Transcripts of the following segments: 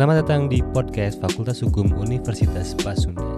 Selamat datang di podcast Fakultas Hukum Universitas Pasundan.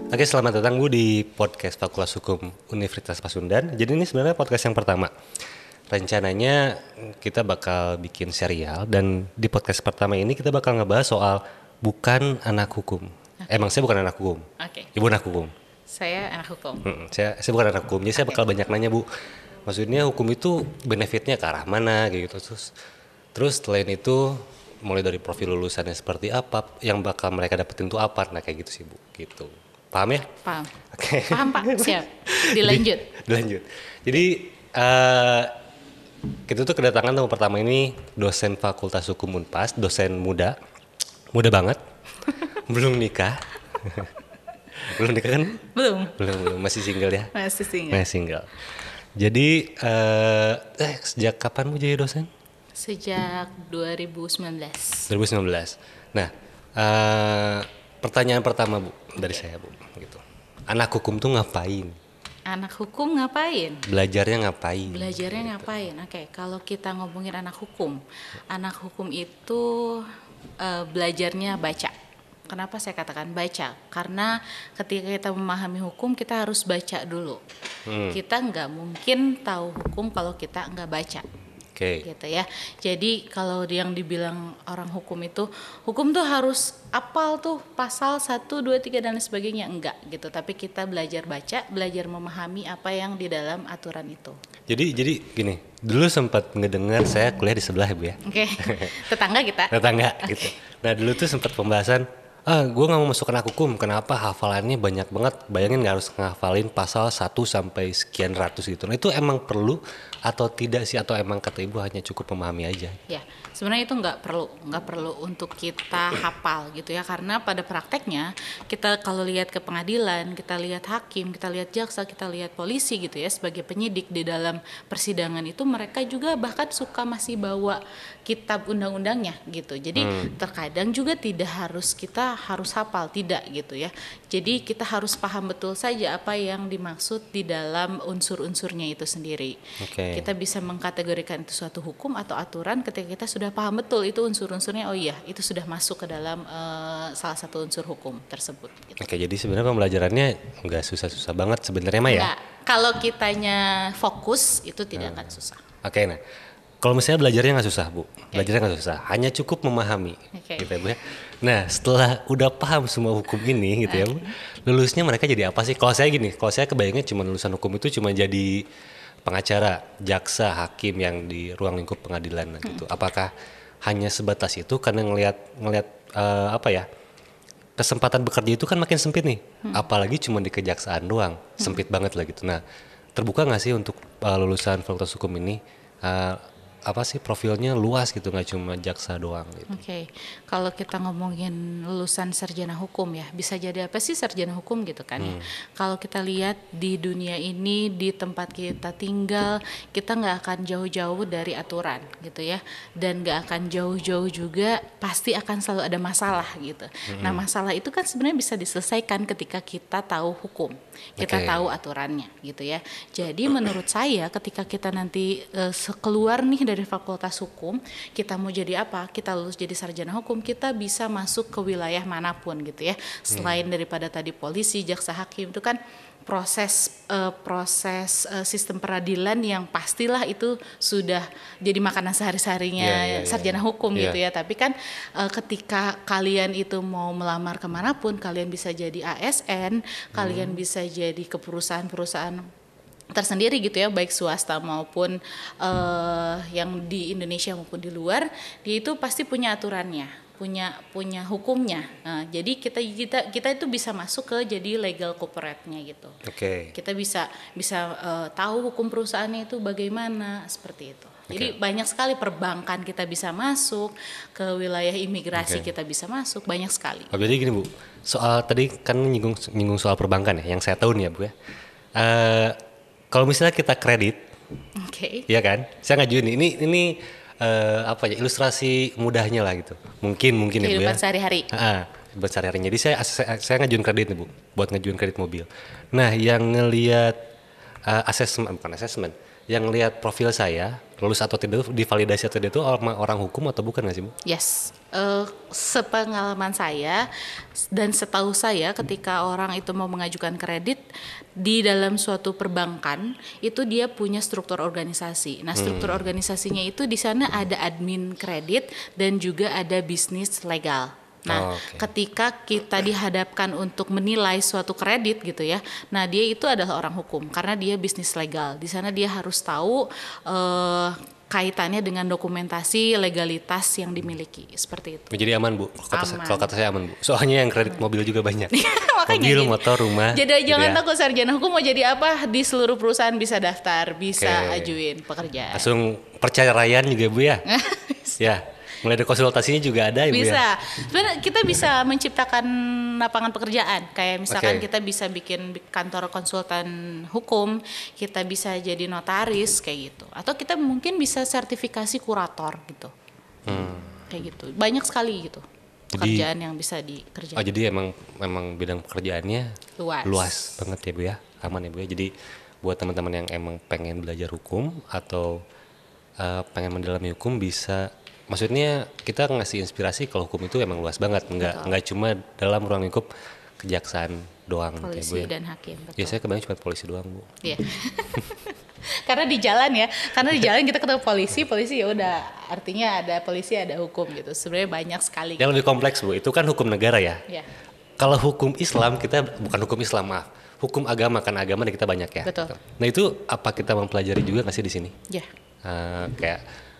Oke, selamat datang Bu di podcast Fakultas Hukum Universitas Pasundan. Jadi ini sebenarnya podcast yang pertama. Rencananya kita bakal bikin serial dan di podcast pertama ini kita bakal ngebahas soal bukan anak hukum. Emang saya bukan anak hukum. Ibu anak hukum. Saya anak hukum. Saya bukan anak hukum. Jadi saya bakal banyak nanya Bu. Maksudnya hukum itu benefitnya ke arah mana gitu. Terus selain itu mulai dari profil lulusannya seperti apa, yang bakal mereka dapetin itu apa, nah kayak gitu sih Bu, gitu. Paham ya? Paham. Oke. Paham Pak, siap. Dilanjut. Dilanjut. Jadi kita tuh kedatangan tamu pertama ini dosen Fakultas Hukum Unpas, dosen muda banget, belum nikah. Belum nikah kan? Belum, masih single ya? Masih single. Jadi sejak kapan Bu jadi dosen? Sejak 2019. Nah, pertanyaan pertama Bu dari saya Bu, gitu. Anak hukum tuh ngapain? Anak hukum ngapain? Belajarnya ngapain? Oke, kalau kita ngomongin anak hukum itu belajarnya baca. Kenapa saya katakan baca? Karena ketika kita memahami hukum kita harus baca dulu. Kita nggak mungkin tahu hukum kalau kita nggak baca. Gitu ya. Jadi kalau yang dibilang orang hukum tuh harus apal tuh pasal 1, 2, 3 dan sebagainya, enggak gitu. Tapi kita belajar baca, belajar memahami apa yang di dalam aturan itu. Jadi gini, dulu sempat ngedengar, saya kuliah di sebelah ya Bu ya. Oke. Tetangga kita. Gitu. Nah dulu tuh sempat pembahasan, gue gak mau masuk anak hukum, kenapa hafalannya banyak banget, bayangin gak harus ngehafalin pasal 1 sampai sekian ratus gitu. Nah itu emang perlu atau tidak sih, atau emang kata Ibu hanya cukup memahami aja? Ya, sebenarnya itu nggak perlu untuk kita hafal gitu ya, karena pada prakteknya kita kalau lihat ke pengadilan, kita lihat hakim, kita lihat jaksa, kita lihat polisi gitu ya, sebagai penyidik di dalam persidangan itu mereka juga bahkan suka masih bawa kitab undang-undangnya gitu. Jadi terkadang juga tidak harus kita harus hafal, tidak gitu ya. Jadi kita harus paham betul saja apa yang dimaksud di dalam unsur-unsurnya itu sendiri. Kita bisa mengkategorikan itu suatu hukum atau aturan ketika kita sudah paham betul itu unsur-unsurnya, oh iya itu sudah masuk ke dalam salah satu unsur hukum tersebut gitu. Jadi sebenarnya pembelajarannya nggak susah-susah banget sebenarnya mah ya? Nggak. Kalau kitanya fokus itu tidak akan susah. Nah kalau misalnya belajarnya nggak susah Bu, belajarnya nggak susah, hanya cukup memahami gitu ya Bu ya. Nah setelah udah paham semua hukum ini gitu ya Bu, lulusnya mereka jadi apa sih? Kalau saya kebayangnya cuma lulusan hukum itu cuma jadi pengacara, jaksa, hakim yang di ruang lingkup pengadilan gitu. Apakah hanya sebatas itu? Karena ngelihat kesempatan bekerja itu kan makin sempit nih. Apalagi cuma di kejaksaan doang, sempit banget lah gitu. Nah, terbuka nggak sih untuk lulusan Fakultas Hukum ini profilnya luas gitu, nggak cuma jaksa doang gitu. Kalau kita ngomongin lulusan sarjana hukum ya, bisa jadi apa sih sarjana hukum gitu kan ya. Kalau kita lihat di dunia ini, di tempat kita tinggal, kita nggak akan jauh-jauh dari aturan gitu ya, dan nggak akan jauh-jauh juga, pasti akan selalu ada masalah gitu. Nah masalah itu kan sebenarnya bisa diselesaikan ketika kita tahu hukum, kita tahu aturannya gitu ya. Jadi menurut saya ketika kita nanti keluar nih dari Fakultas Hukum, kita mau jadi apa? Kita lulus jadi sarjana hukum, kita bisa masuk ke wilayah manapun gitu ya. Selain daripada tadi polisi, jaksa, hakim itu kan proses sistem peradilan yang pastilah itu sudah jadi makanan sehari-harinya sarjana hukum gitu ya. Tapi kan ketika kalian itu mau melamar kemanapun, kalian bisa jadi ASN, kalian bisa jadi ke perusahaan-perusahaan tersendiri gitu ya, baik swasta maupun yang di Indonesia maupun di luar, dia itu pasti punya aturannya, punya hukumnya. Nah, jadi kita itu bisa masuk ke jadi legal corporate-nya gitu. Kita bisa tahu hukum perusahaannya itu bagaimana, seperti itu. Jadi banyak sekali, perbankan kita bisa masuk, ke wilayah imigrasi kita bisa masuk, banyak sekali. Jadi gini Bu, soal tadi kan nyinggung soal perbankan ya, yang saya tahu nih ya Bu ya. Kalau misalnya kita kredit, ya kan, saya ngajuin ini ilustrasi mudahnya lah gitu. Mungkin ya Bu ya. Kehidupan sehari-hari. Kehidupan sehari-hari. Jadi saya ngajuin kredit nih Bu, buat ngajuin kredit mobil. Nah yang ngelihat bukan asesmen, yang lihat profil saya lulus atau tidak, divalidasi atau tidak itu orang hukum atau bukan nggak sih Bu? Yes, sepengalaman saya dan setahu saya ketika orang itu mau mengajukan kredit di dalam suatu perbankan itu dia punya struktur organisasi. Nah struktur organisasinya itu di sana ada admin kredit dan juga ada bisnis legal. Nah, ketika kita dihadapkan untuk menilai suatu kredit gitu ya, nah dia itu adalah orang hukum karena dia bisnis legal. Di sana dia harus tahu kaitannya dengan dokumentasi legalitas yang dimiliki seperti itu. Jadi aman Bu, kalau kata saya aman Bu. Soalnya yang kredit mobil juga banyak. Mobil, motor, rumah. Jadi jangan takut sarjana hukum mau jadi apa di seluruh perusahaan bisa daftar, bisa ajuin pekerjaan. Langsung perceraian juga Bu ya. Ya. Mulai dari konsultasinya juga ada Ibu bisa. ya? Sebenarnya kita bisa menciptakan lapangan pekerjaan. Kayak misalkan kita bisa bikin kantor konsultan hukum, kita bisa jadi notaris kayak gitu. Atau kita mungkin bisa sertifikasi kurator gitu. Kayak gitu. Banyak sekali gitu pekerjaan yang bisa dikerjakan. Oh jadi emang bidang pekerjaannya luas banget ya Bu ya? Aman ya Bu ya? Jadi buat teman-teman yang emang pengen belajar hukum atau pengen mendalami hukum bisa. Maksudnya kita ngasih inspirasi kalau hukum itu emang luas banget, nggak cuma dalam ruang lingkup kejaksaan doang. Polisi ya, Bu, ya. Dan hakim. Betul. Ya saya kebanyakan cuma polisi doang Bu. Iya. Karena di jalan kita ketemu polisi ya udah artinya ada polisi ada hukum gitu. Sebenarnya banyak sekali. Yang lebih kompleks Bu, itu kan hukum negara ya. Iya. Kalau hukum Islam kita bukan hukum Islam maaf, hukum agama kan agama kita banyak ya. Betul. Nah itu apa kita mempelajari juga nggak sih di sini? Iya. Kayak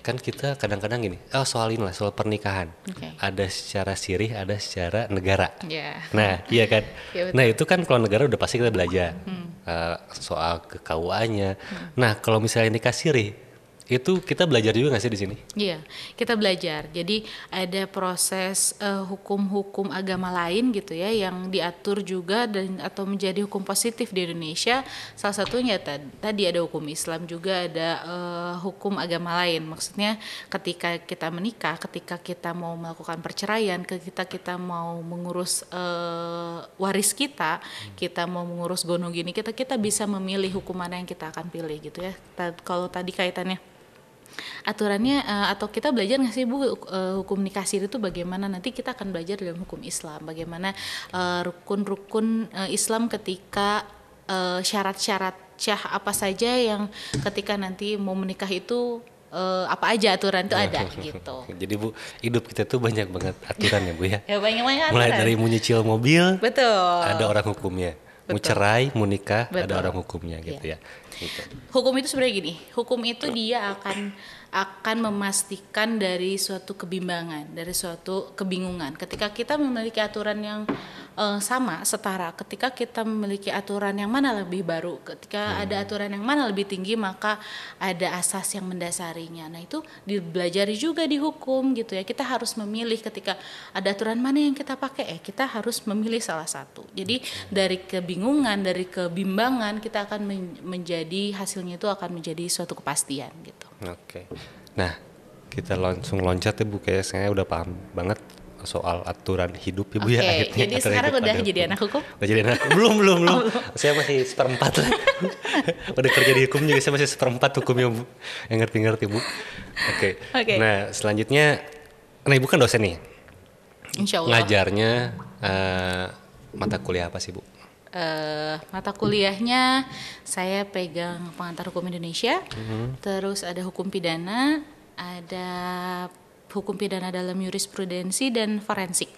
kan kita kadang-kadang gini, soal pernikahan, ada secara sirih, ada secara negara. Nah iya kan, nah itu kan kalau negara udah pasti kita belajar soal KUA-nya. Nah kalau misalnya nikah sirih, itu kita belajar juga nggak sih di sini? Iya, kita belajar. Jadi ada proses hukum-hukum agama lain gitu ya yang diatur juga dan atau menjadi hukum positif di Indonesia. Salah satunya tadi ada hukum Islam juga ada hukum agama lain. Maksudnya ketika kita menikah, ketika kita mau melakukan perceraian, ketika kita mau mengurus waris kita mau mengurus gono gini, kita bisa memilih hukum mana yang kita akan pilih gitu ya. Kalau tadi kaitannya aturannya atau kita belajar nggak sih Bu hukum nikah siri itu bagaimana, nanti kita akan belajar dalam hukum Islam bagaimana rukun-rukun Islam ketika syarat-syarat apa saja yang ketika nanti mau menikah itu apa aja aturan itu ada gitu. Jadi Bu, hidup kita tuh banyak banget aturan ya Bu ya. Ya banyak aturan. Mulai dari mau nyicil mobil, betul. Ada orang hukumnya. Mau cerai, mau nikah, betul. Ada orang hukumnya gitu ya. Gitu. Hukum itu sebenarnya gini, hukum itu dia akan memastikan dari suatu kebimbangan, dari suatu kebingungan. Ketika kita memiliki aturan yang sama, setara, ketika kita memiliki aturan yang mana lebih baru, ketika ada aturan yang mana lebih tinggi, maka ada asas yang mendasarinya. Nah itu dipelajari juga di hukum gitu ya. Kita harus memilih ketika ada aturan mana yang kita pakai, kita harus memilih salah satu. Jadi dari kebingungan, dari kebimbangan kita akan menjadi hasilnya itu akan menjadi suatu kepastian gitu. Oke. Nah, kita langsung loncat ya Bu, kayak saya udah paham banget soal aturan hidup ya Bu ya akhirnya. Jadi sekarang udah jadi anak hukum? Udah jadi anak hukum? Belum. Saya masih seperempat lah. Udah kerja di hukum juga saya masih seperempat hukumnya Bu. Yang ngerti-ngerti Bu. Oke. Nah, selanjutnya, nah Ibu kan dosen nih. Insya Allah. Ngajarnya mata kuliah apa sih Bu? Mata kuliahnya saya pegang pengantar hukum Indonesia, terus ada hukum pidana, ada hukum pidana dalam jurisprudensi dan forensik.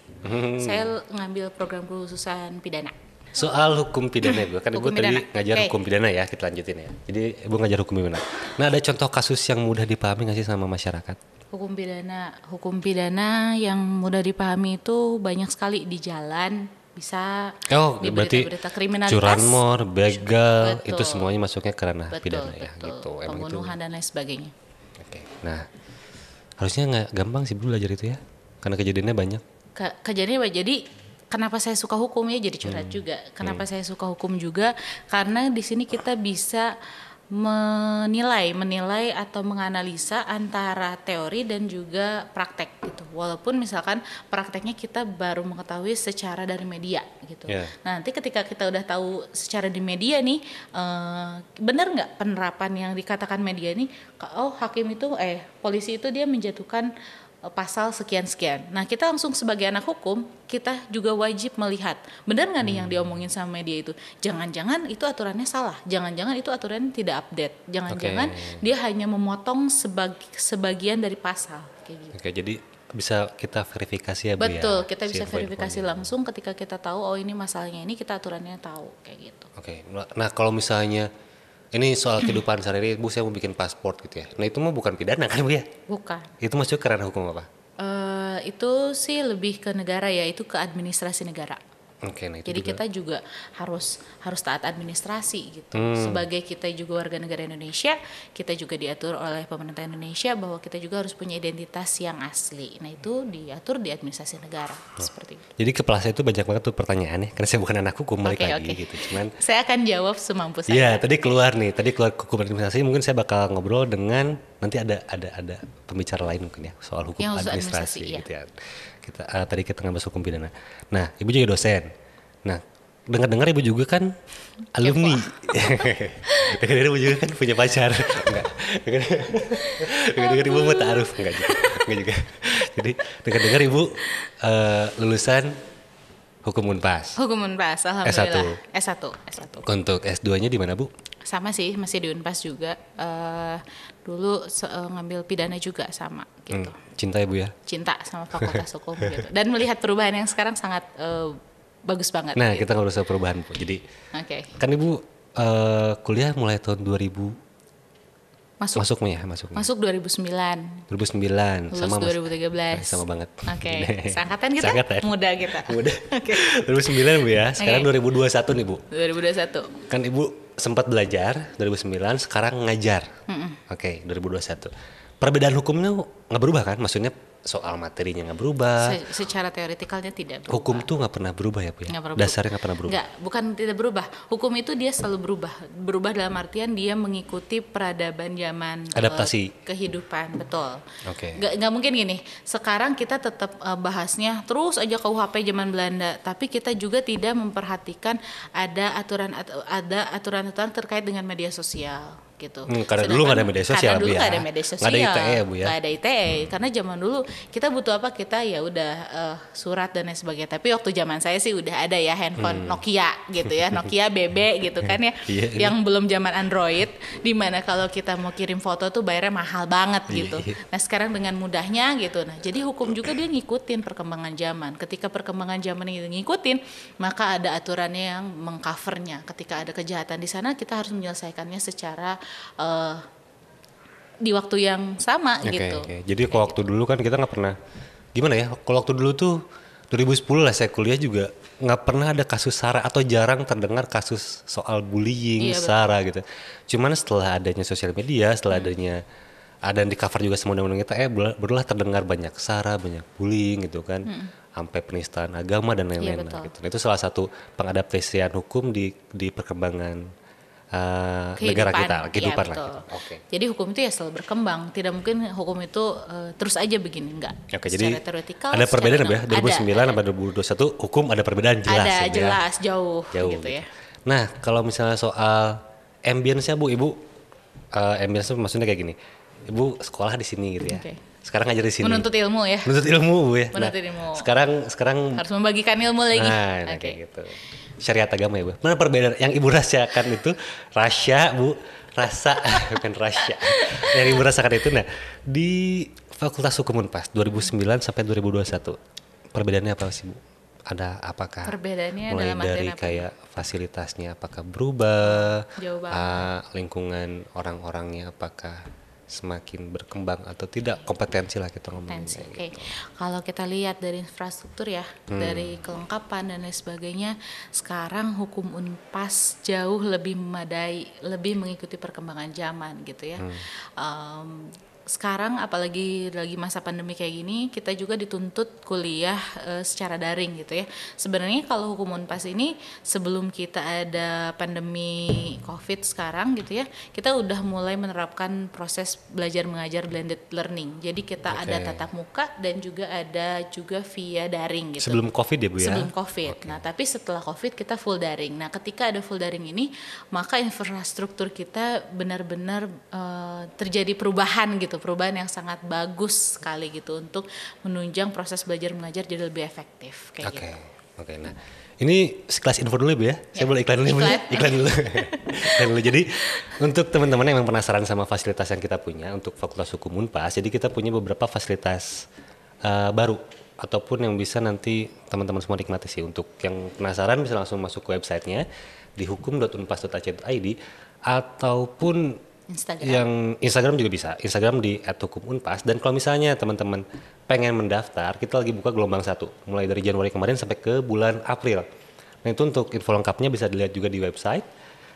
Saya ngambil program kekhususan pidana. Soal hukum pidana Bu, kan Ibu tadi ngajar hukum pidana ya, kita lanjutin ya. Jadi Ibu ngajar hukum pidana. Nah ada contoh kasus yang mudah dipahami nggak sih sama masyarakat? Hukum pidana yang mudah dipahami itu banyak sekali di jalan. Bisa di berita-berita kriminalitas, curanmor, begal, itu semuanya masuknya ke ranah pidana ya, gitu. Pembunuhan dan lain sebagainya. Oke. Nah, harusnya nggak gampang sih Bu belajar itu ya, karena kejadiannya banyak. Kejadiannya banyak. Jadi kenapa saya suka hukum ya, jadi curhat juga. Kenapa saya suka hukum juga? Karena di sini kita bisa menilai atau menganalisa antara teori dan juga praktek gitu. Walaupun misalkan prakteknya kita baru mengetahui secara dari media gitu. Nah, nanti ketika kita udah tahu secara di media nih, benar nggak penerapan yang dikatakan media ini? Oh, hakim itu polisi itu dia menjatuhkan pasal sekian-sekian. Nah, kita langsung sebagai anak hukum, kita juga wajib melihat, benar nggak nih yang diomongin sama media itu? Jangan-jangan itu aturannya salah, jangan-jangan itu aturannya tidak update, jangan-jangan dia hanya memotong sebagian dari pasal. Kayak gitu. Oke, jadi bisa kita verifikasi ya Bu. Betul, kita bisa verifikasi langsung ketika kita tahu, oh ini masalahnya ini, kita aturannya tahu, kayak gitu. Oke, nah kalau misalnya ini soal kehidupan sehari-hari, Bu, saya mau bikin paspor gitu ya. Nah itu mah bukan pidana kan Bu ya? Bukan. Itu masuk ke ranah hukum apa? Itu sih lebih ke negara ya, itu ke administrasi negara. Oke, nah itu jadi juga. kita juga harus taat administrasi gitu. Sebagai kita juga warga negara Indonesia, kita juga diatur oleh pemerintah Indonesia bahwa kita juga harus punya identitas yang asli. Nah itu diatur di administrasi negara seperti itu. Jadi kepala saya itu banyak banget tuh pertanyaannya, karena saya bukan anak hukum balik lagi gitu. Cuman saya akan jawab semampu saya. Iya, tadi keluar hukum administrasi, mungkin saya bakal ngobrol dengan nanti ada pembicara lain mungkin ya soal hukum administrasi gitu ya. Tadi kita ngebahas hukum pidana. Nah, Ibu juga dosen. Nah, dengar-dengar Ibu juga kan alumni. Dengar-dengar Ibu juga kan punya pacar. Enggak. Dengar-dengar Ibu mau ta'aruf enggak juga. Jadi dengar-dengar Ibu lulusan Hukum Unpas. Hukum Unpas, alhamdulillah. S1. Untuk S2-nya di mana, Bu? Sama sih, masih di Unpas juga. Dulu ngambil pidana juga sama gitu. Cinta ya Bu ya? Cinta sama fakultas hukum gitu. Dan melihat perubahan yang sekarang sangat bagus banget. Nah, gitu. kita ngobrol soal perubahan Bu. Jadi kan Ibu kuliah mulai tahun 2000. Masuknya. Masuk 2009. 2009 sama 2013. Sama banget. Seangkatan kita? Seangkatan. Muda kita. Muda. 2009 Bu ya. Sekarang 2021 nih Bu. 2021. Kan Ibu sempat belajar 2009, sekarang ngajar. 2021. Perbedaan hukumnya nggak berubah kan? Maksudnya soal materinya nggak berubah. Secara teoretikalnya tidak berubah. Hukum tuh nggak pernah berubah ya Bu ya? Dasarnya nggak pernah berubah? Nggak, bukan tidak berubah. Hukum itu dia selalu berubah. Berubah dalam artian dia mengikuti peradaban zaman. Adaptasi. Kehidupan, betul. Nggak mungkin gini, sekarang kita tetap bahasnya terus aja KUHP zaman Belanda. Tapi kita juga tidak memperhatikan ada aturan-aturan terkait dengan media sosial. Gitu. Karena dulu nggak ada media sosial. Karena dulu nggak ada media sosial. Nggak ada ITE ya Bu ya. Nggak ada ITE. Karena zaman dulu kita butuh apa, kita ya udah surat dan lain sebagainya. Tapi waktu zaman saya sih udah ada ya handphone Nokia gitu ya, Nokia BB gitu kan ya, yang belum zaman Android. Dimana kalau kita mau kirim foto tuh bayarnya mahal banget gitu. Nah sekarang dengan mudahnya gitu. Nah jadi hukum juga dia ngikutin perkembangan zaman. Ketika perkembangan zaman ini ngikutin, maka ada aturannya yang mengcovernya. Ketika ada kejahatan di sana, kita harus menyelesaikannya secara di waktu yang sama gitu. Jadi kalau waktu dulu kan kita nggak pernah, gimana ya? Kalau waktu dulu tuh 2010 lah saya kuliah juga nggak pernah ada kasus SARA atau jarang terdengar kasus soal bullying, SARA gitu. Cuman setelah adanya sosial media, setelah adanya ada di cover juga semua undang-undang kita, barulah terdengar banyak SARA, banyak bullying gitu kan, sampai penistaan agama dan lain-lain gitu. Nah, itu salah satu pengadaptasian hukum di perkembangan negara kita, kehidupan lah. Jadi hukum itu ya selalu berkembang. Tidak mungkin hukum itu terus aja begini, enggak. Jadi ada perbedaan ya, 2009 sampai 2021 hukum ada perbedaan jelas. Ada jelas jauh gitu ya. Nah kalau misalnya soal ambience-nya Bu, Ibu ambience maksudnya kayak gini. Ibu sekolah di sini gitu ya. Sekarang ngajar di sini. Menuntut ilmu ya. Menuntut ilmu Bu ya. Menuntut ilmu. Sekarang harus membagikan ilmu lagi. Nah kayak gitu. Syariat agama ya Bu. Mana perbedaan yang Ibu rasakan itu? Bukan rasya. Yang Ibu rasakan itu, nah di Fakultas Hukum Unpas 2009 sampai 2021 perbedaannya apa sih Bu? Ada apakah? Perbedaannya mulai dalam dari apa? Kayak fasilitasnya apakah berubah? Jauh banget. Lingkungan orang-orangnya apakah semakin berkembang atau tidak, kompetensi lah kita ngomongin. Gitu. Kalau kita lihat dari infrastruktur ya, dari kelengkapan dan lain sebagainya, sekarang hukum Unpas jauh lebih memadai, lebih mengikuti perkembangan zaman gitu ya. sekarang apalagi lagi masa pandemi kayak gini, kita juga dituntut kuliah secara daring gitu ya. Sebenarnya kalau hukum Unpas ini sebelum kita ada pandemi COVID sekarang gitu ya, kita udah mulai menerapkan proses belajar mengajar blended learning. Jadi kita ada tatap muka dan juga ada juga via daring gitu. Sebelum COVID ya Bu ya? Sebelum COVID. Nah tapi setelah COVID kita full daring. Nah ketika ada full daring ini, maka infrastruktur kita benar-benar terjadi perubahan gitu, perubahan yang sangat bagus sekali gitu untuk menunjang proses belajar mengajar jadi lebih efektif kayak gitu. Oke. Nah, ini sekelas info dulu ya, Bu ya. Saya boleh iklan dulu. Iklan dulu. Jadi untuk teman-teman yang penasaran sama fasilitas yang kita punya untuk Fakultas Hukum Unpas, jadi kita punya beberapa fasilitas baru ataupun yang bisa nanti teman-teman semua nikmati sih. Untuk yang penasaran bisa langsung masuk ke websitenya di hukum.unpas.ac.id ataupun Instagram juga bisa. Instagram di @hukumunpas. Dan kalau misalnya teman-teman pengen mendaftar, kita lagi buka gelombang 1 mulai dari Januari kemarin sampai ke bulan April. Nah itu untuk info lengkapnya bisa dilihat juga di website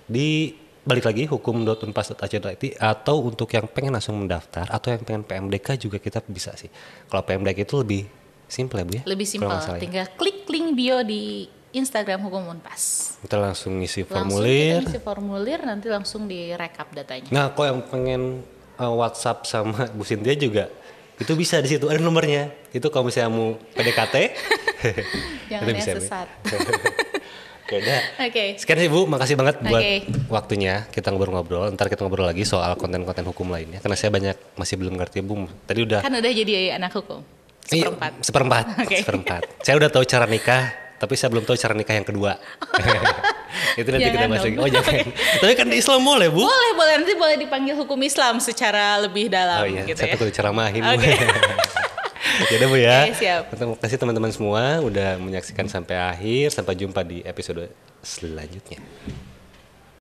di balik lagi hukum.unpas.ac.id, atau untuk yang pengen langsung mendaftar atau yang pengen PMDK juga kita bisa sih. Kalau PMDK itu lebih simple ya Bu ya? Lebih simple, tinggal klik link bio di Instagram Hukum Unpas. Kita langsung ngisi formulir. Kita ngisi formulir, nanti langsung direkap datanya. Nah, kok yang pengen WhatsApp sama Bu Cynthia juga, itu bisa di situ ada nomornya. Itu kalau misalnya mau PDKT, jangan yang sesat. Oke. Sekian sih Bu, makasih banget buat waktunya. Kita ngobrol-ngobrol. Ntar kita ngobrol lagi soal konten-konten hukum lainnya. Karena saya masih belum ngerti Bu. Tadi udah. Kan udah jadi anak hukum. Seperempat. Saya udah tahu cara nikah, tapi saya belum tahu cara nikah yang kedua. Itu nanti kita bahas lagi. Oh jangan. Tapi kan di Islam boleh Bu? Boleh. Nanti boleh dipanggil hukum Islam secara lebih dalam. Oh iya, gitu saya takut diceramahin. Yaudah Bu ya. Siap. Terima kasih teman-teman semua udah menyaksikan sampai akhir. Sampai jumpa di episode selanjutnya.